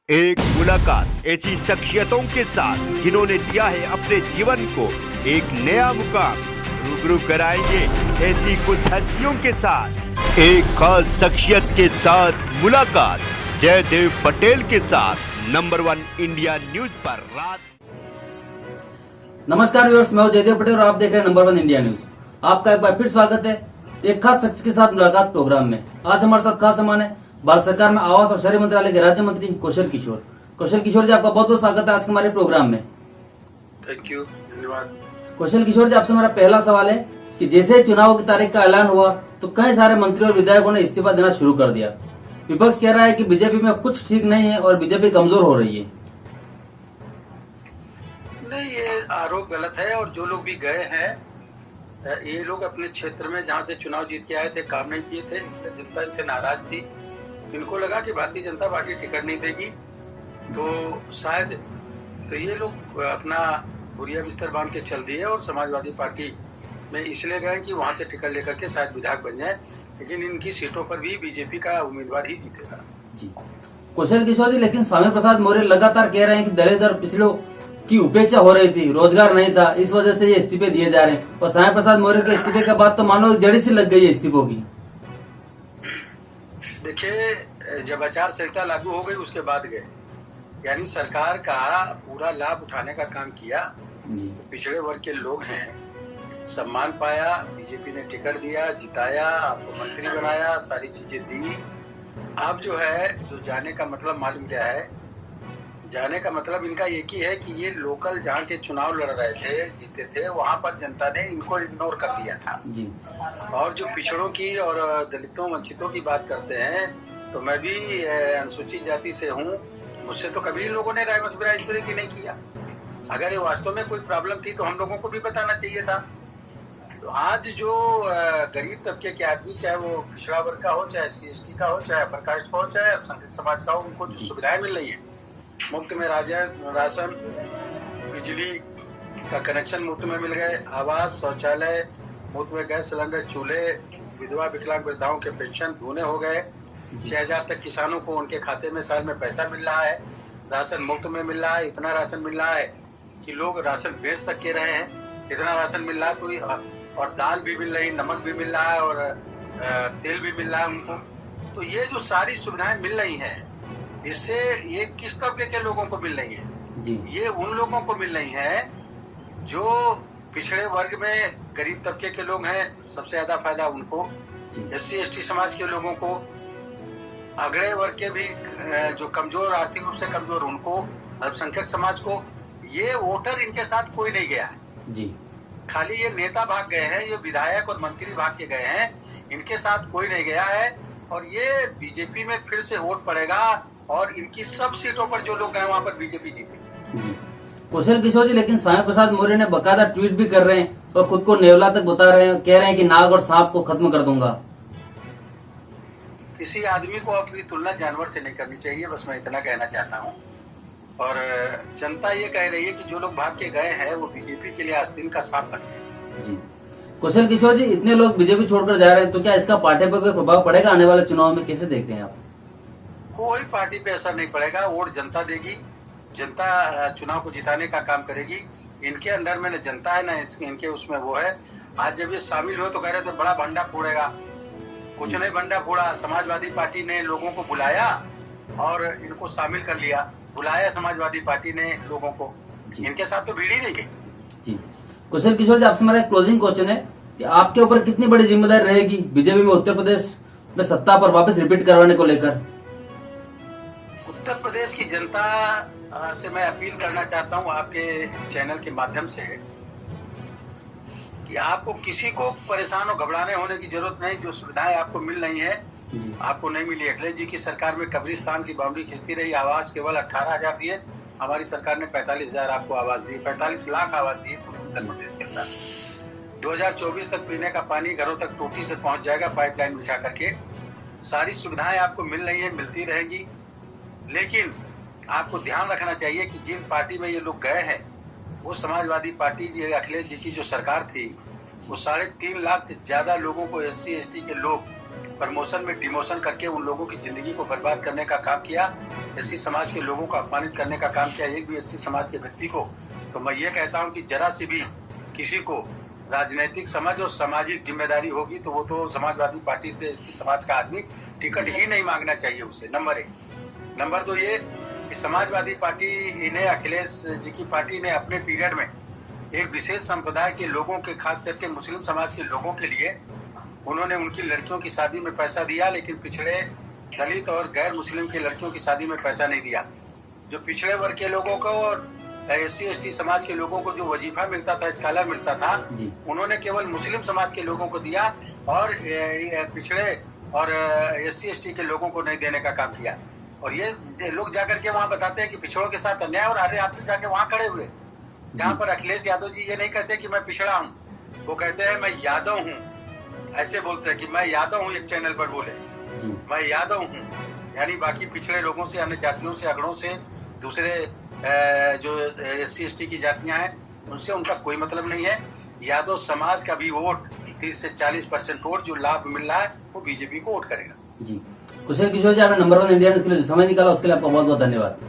एक मुलाकात ऐसी शख्सियतों के साथ जिन्होंने दिया है अपने जीवन को एक नया मुकाम। रूबरू कराएंगे ऐसी कुछ हस्तियों के साथ एक खास शख्सियत के साथ मुलाकात। जयदेव पटेल के साथ नंबर 1 इंडिया न्यूज पर रात। नमस्कार व्यूअर्स, मैं हूं जयदेव पटेल और आप देख रहे हैं नंबर 1 इंडिया न्यूज। आपका एक बार फिर स्वागत है एक खास शख्स के साथ मुलाकात प्रोग्राम में। आज हमारे साथ खास मेहमान है भारत सरकार में आवास और शहरी मंत्रालय के राज्य मंत्री कौशल किशोर। कौशल किशोर जी, आपका बहुत बहुत स्वागत है आज के हमारे प्रोग्राम में। थैंक यू, धन्यवाद। कौशल किशोर जी, आपसे मेरा पहला सवाल है कि जैसे चुनाव की तारीख का ऐलान हुआ तो कई सारे मंत्री और विधायकों ने इस्तीफा देना शुरू कर दिया। विपक्ष कह रहा है कि बीजेपी में कुछ ठीक नहीं है और बीजेपी कमजोर हो रही है। नहीं, ये आरोप गलत है और जो लोग भी गए हैं ये लोग अपने क्षेत्र में जहाँ से चुनाव जीत के आए थे काम नहीं किए थे, इसलिए जनता इनसे नाराज थी। इनको लगा कि भारतीय जनता पार्टी टिकट नहीं देगी तो शायद तो ये लोग अपना बुरिया बिस्तर बांध के चल दिए और समाजवादी पार्टी में इसलिए गए कि वहां से टिकट लेकर के शायद विधायक बन जाए, लेकिन इनकी सीटों पर भी बीजेपी का उम्मीदवार ही जीतेगा। जी कौशल किशोर जी, लेकिन स्वामी प्रसाद मौर्य लगातार कह रहे हैं कि दलित और पिछड़ों की उपेक्षा हो रही थी, रोजगार नहीं था, इस वजह से ये इस्तीफे दिए जा रहे हैं। और स्वामी प्रसाद मौर्य के इस्तीफे के बाद तो मानो जड़ी सी लग गई है इस्तीफों की। देखिए, जब आचार संहिता लागू हो गई उसके बाद गए, यानी सरकार का पूरा लाभ उठाने का काम किया। पिछड़े वर्ग के लोग हैं, सम्मान पाया, बीजेपी ने टिकट दिया, जिताया, आपको मंत्री बनाया, सारी चीजें दी। अब जो है जो जाने का मतलब मालूम क्या है? जाने का मतलब इनका एक ही है कि ये लोकल जहाँ के चुनाव लड़ रहे थे, जीते थे, वहां पर जनता ने इनको इग्नोर कर दिया था जी। और जो पिछड़ों की और दलितों वंचितों की बात करते हैं, तो मैं भी अनुसूचित जाति से हूँ, मुझसे तो कभी इन लोगों ने राय मशविरा इस तरह की नहीं किया। अगर ये वास्तव में कोई प्रॉब्लम थी तो हम लोगों को भी बताना चाहिए था। तो आज जो गरीब तबके के आदमी, चाहे वो पिछड़ा वर्ग का हो, चाहे SC/ST का हो, चाहे अपर कास्ट का हो, चाहे संघित समाज का हो, उनको जो सुविधाएं मिल रही है, मुफ्त में राशन, बिजली का कनेक्शन मुफ्त में मिल गए, आवास, शौचालय, मुफ्त में गैस सिलेंडर, चूल्हे, विधवा विकलांग वृद्धाओं के पेंशन दूने हो गए, 6,000 तक किसानों को उनके खाते में साल में पैसा मिल रहा है, राशन मुफ्त में मिल रहा है। इतना राशन मिल रहा है कि लोग राशन बेच तक के रहे हैं, इतना राशन मिल रहा है कोई, और दाल भी मिल रही, नमक भी मिल रहा है और तेल भी मिल रहा है उनको। तो ये जो सारी सुविधाएं मिल रही हैं, इससे ये किस तबके के लोगों को मिल रही है जी? ये उन लोगों को मिल रही है जो पिछड़े वर्ग में गरीब तबके के लोग हैं, सबसे ज्यादा फायदा उनको, SC/ST समाज के लोगों को, अग्रणी वर्ग के भी जो कमजोर, आर्थिक रूप से कमजोर, उनको, अल्पसंख्यक समाज को। ये वोटर इनके साथ कोई नहीं गया है जी। खाली ये नेता भाग गए हैं, ये विधायक और मंत्री भाग के गए हैं, इनके साथ कोई नहीं गया है। और ये बीजेपी में फिर से वोट पड़ेगा और इनकी सब सीटों पर जो लोग गए वहाँ पर बीजेपी जीतेगी। कौशल किशोर जी, लेकिन स्वामी प्रसाद मौर्य ने बकायदा ट्वीट भी कर रहे हैं और खुद को नेवला तक बता रहे हैं, कह रहे हैं कि नाग और सांप को खत्म कर दूंगा। किसी आदमी को अपनी तुलना जानवर से नहीं करनी चाहिए, बस मैं इतना कहना चाहता हूँ। और जनता ये कह रही है कि जो लोग भाग के गए हैं वो बीजेपी के लिए आस्तीन का सांप बन गए। कौशल किशोर जी, इतने लोग बीजेपी छोड़कर जा रहे हैं तो क्या इसका पार्टी पर कोई प्रभाव पड़ेगा आने वाले चुनाव में? कैसे देखते हैं आप? कोई पार्टी पे असर नहीं पड़ेगा, वोट जनता देगी, जनता चुनाव को जिताने का काम करेगी। इनके अंदर में न जनता है न इनके उसमें वो है। आज जब ये शामिल हुए तो कह रहे थे बड़ा भंडा फोड़ेगा, कुछ नहीं भंडा फोड़ा। समाजवादी पार्टी ने लोगों को बुलाया और इनको शामिल कर लिया, बुलाया समाजवादी पार्टी ने लोगों को, इनके साथ तो भीड़ ही नहीं गई जी। कौशल किशोर जी, आपसे हमारा एक क्लोजिंग क्वेश्चन है कि आपके ऊपर कितनी बड़ी जिम्मेदारी रहेगी बीजेपी में उत्तर प्रदेश में सत्ता पर वापस रिपीट करवाने को लेकर? उत्तर प्रदेश की जनता से मैं अपील करना चाहता हूं आपके चैनल के माध्यम से कि आपको किसी को परेशान और घबराने होने की जरूरत नहीं। जो सुविधाएं आपको मिल रही है आपको नहीं मिली। अखिलेश जी की सरकार में कब्रिस्तान की बाउंड्री खिंचती रही, आवास केवल 18,000 दिए, हमारी सरकार ने 45,000 आपको आवास दिए, 45 लाख आवास दिए पूरे उत्तर प्रदेश के अंदर। 2024 तक पीने का पानी घरों तक टोटी से पहुंच जाएगा, पाइपलाइन बिछा करके। सारी सुविधाएं आपको मिल रही है, मिलती रहेगी। लेकिन आपको ध्यान रखना चाहिए कि जिन पार्टी में ये लोग गए हैं वो समाजवादी पार्टी जी, अखिलेश जी की जो सरकार थी, वो 3.5 लाख से ज्यादा लोगों को SC/ST के लोग प्रमोशन में डिमोशन करके उन लोगों की जिंदगी को बर्बाद करने का काम किया, एससी समाज के लोगों को अपमानित करने का काम किया, एक भी एससी समाज के व्यक्ति को। तो मैं ये कहता हूँ कि जरा सी भी किसी को राजनीतिक समझ और सामाजिक जिम्मेदारी होगी तो वो तो समाजवादी पार्टी से एससी समाज का आदमी टिकट ही नहीं मांगना चाहिए उसे, नंबर 1। नंबर 2 ये कि समाजवादी पार्टी ने, अखिलेश जी की पार्टी ने अपने पीरियड में एक विशेष संप्रदाय के लोगों के, खास करके मुस्लिम समाज के लोगों के लिए उन्होंने उनकी लड़कियों की शादी में पैसा दिया, लेकिन पिछड़े दलित और गैर मुस्लिम की लड़कियों की शादी में पैसा नहीं दिया। जो पिछड़े वर्ग के लोगों को और एससी एसटी समाज के लोगों को जो वजीफा मिलता था, स्कॉलर मिलता था, उन्होंने केवल मुस्लिम समाज के लोगों को दिया और पिछड़े और एससी एसटी के लोगों को नहीं देने का काम किया। और ये लोग जाकर के वहाँ बताते हैं कि पिछड़ों के साथ अन्याय, और अरे आप जाके वहाँ खड़े हुए जहाँ पर अखिलेश यादव जी ये नहीं कहते कि मैं पिछड़ा हूँ, वो कहते हैं मैं यादव हूँ। ऐसे बोलते हैं कि मैं यादव हूँ, एक चैनल पर बोले मैं यादव हूँ, यानी बाकी पिछड़े लोगों से, अन्य जातियों से, अगड़ों से, दूसरे जो एससी एसटी की जातियां हैं उनसे उनका कोई मतलब नहीं है। यादव समाज का भी वोट 30 से 40% वोट जो लाभ मिल रहा है वो बीजेपी को वोट करेगा। जी कुशल किशोर जी, आपने नंबर 1 इंडिया न्यूज के लिए जो समय निकाला उसके लिए आपका बहुत बहुत धन्यवाद।